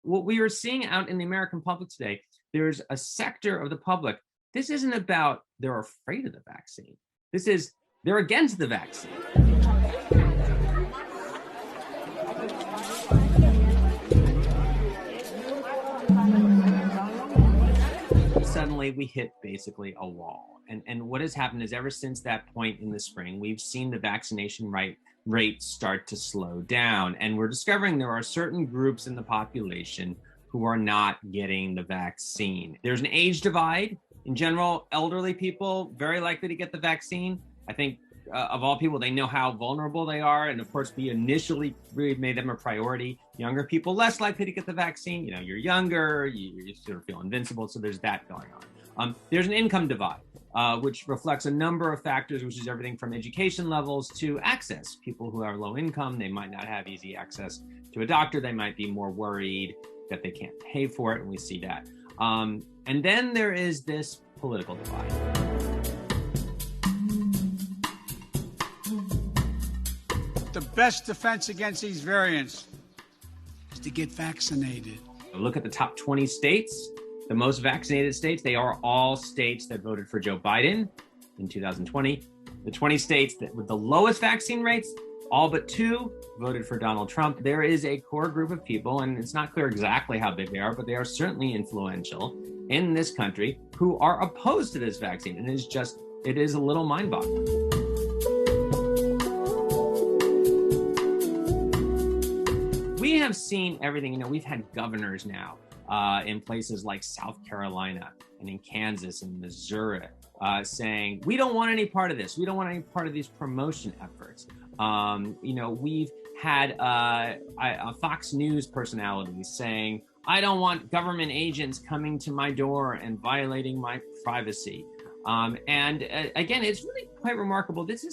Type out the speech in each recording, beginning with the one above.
what we are seeing out in the American public today, there's a sector of the public. This isn't about they're afraid of the vaccine. This is they're against the vaccine. Suddenly we hit basically a wall. And what has happened is ever since that point in the spring, we've seen the vaccination rate start to slow down. And we're discovering there are certain groups in the population who are not getting the vaccine. There's an age divide. In general, elderly people, very likely to get the vaccine. I think of all people, they know how vulnerable they are. And of course, we initially really made them a priority. Younger people, less likely to get the vaccine. You know, you're younger, you sort of feel invincible. So there's that going on. There's an income divide, which reflects a number of factors, which is everything from education levels to access. People who are low income, they might not have easy access to a doctor. They might be more worried that they can't pay for it, and we see that. And then there is this political divide. The best defense against these variants is to get vaccinated. Look at the top 20 states, the most vaccinated states. They are all states that voted for Joe Biden in 2020. The 20 states that with the lowest vaccine rates, all but 2 voted for Donald Trump. There is a core group of people, and it's not clear exactly how big they are, but they are certainly influential in this country who are opposed to this vaccine. And it is a little mind-boggling. We have seen everything. You know, we've had governors now in places like South Carolina and in Kansas and Missouri saying, we don't want any part of this. We don't want any part of these promotion efforts. You know, we've had a Fox News personality saying, I don't want government agents coming to my door and violating my privacy. And again, it's really quite remarkable. This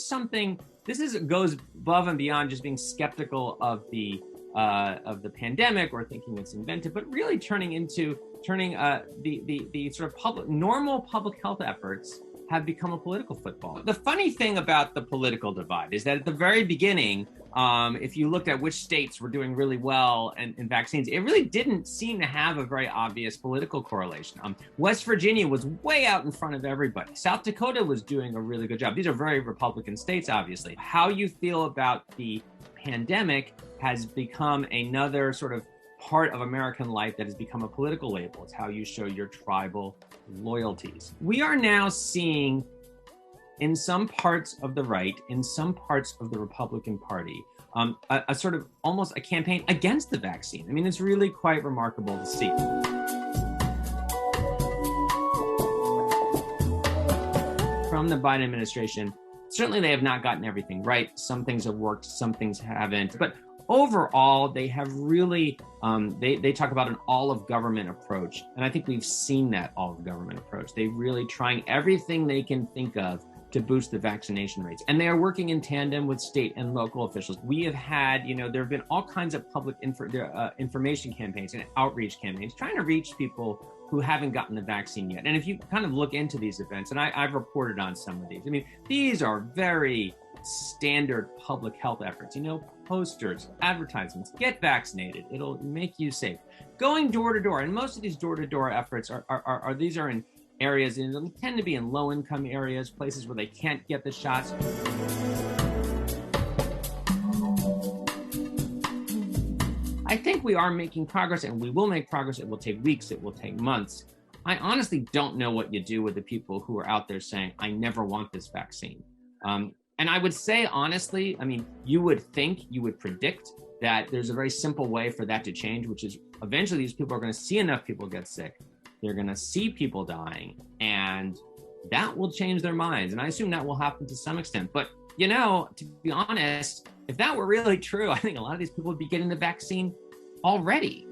goes above and beyond just being skeptical of the pandemic or thinking it's invented, but really turning the sort of normal public health efforts have become a political football. The funny thing about the political divide is that at the very beginning, if you looked at which states were doing really well in vaccines, it really didn't seem to have a very obvious political correlation. West Virginia was way out in front of everybody. South Dakota was doing a really good job. These are very Republican states, obviously. How you feel about the pandemic has become another sort of part of American life that has become a political label. It's how you show your tribal loyalties. We are now seeing in some parts of the right, in some parts of the Republican Party, a sort of almost a campaign against the vaccine. I mean, it's really quite remarkable to see. From the Biden administration, certainly they have not gotten everything right. Some things have worked, some things haven't. But overall, they have really, they talk about an all-of-government approach. And I think we've seen that all-of-government approach. They're really trying everything they can think of to boost the vaccination rates. And they are working in tandem with state and local officials. We have had, there have been all kinds of public information campaigns and outreach campaigns trying to reach people who haven't gotten the vaccine yet. And if you kind of look into these events, and I've reported on some of these, I mean, these are very standard public health efforts, posters, advertisements, get vaccinated, it'll make you safe. Going door to door, and most of these door to door efforts are in areas, and they tend to be in low income areas, places where they can't get the shots. I think we are making progress, and we will make progress. It will take weeks, it will take months. I honestly don't know what you do with the people who are out there saying, I never want this vaccine. And I would say, honestly, I mean, you would predict that there's a very simple way for that to change, which is eventually these people are going to see enough people get sick. They're going to see people dying, and that will change their minds. And I assume that will happen to some extent. But, to be honest, if that were really true, I think a lot of these people would be getting the vaccine already.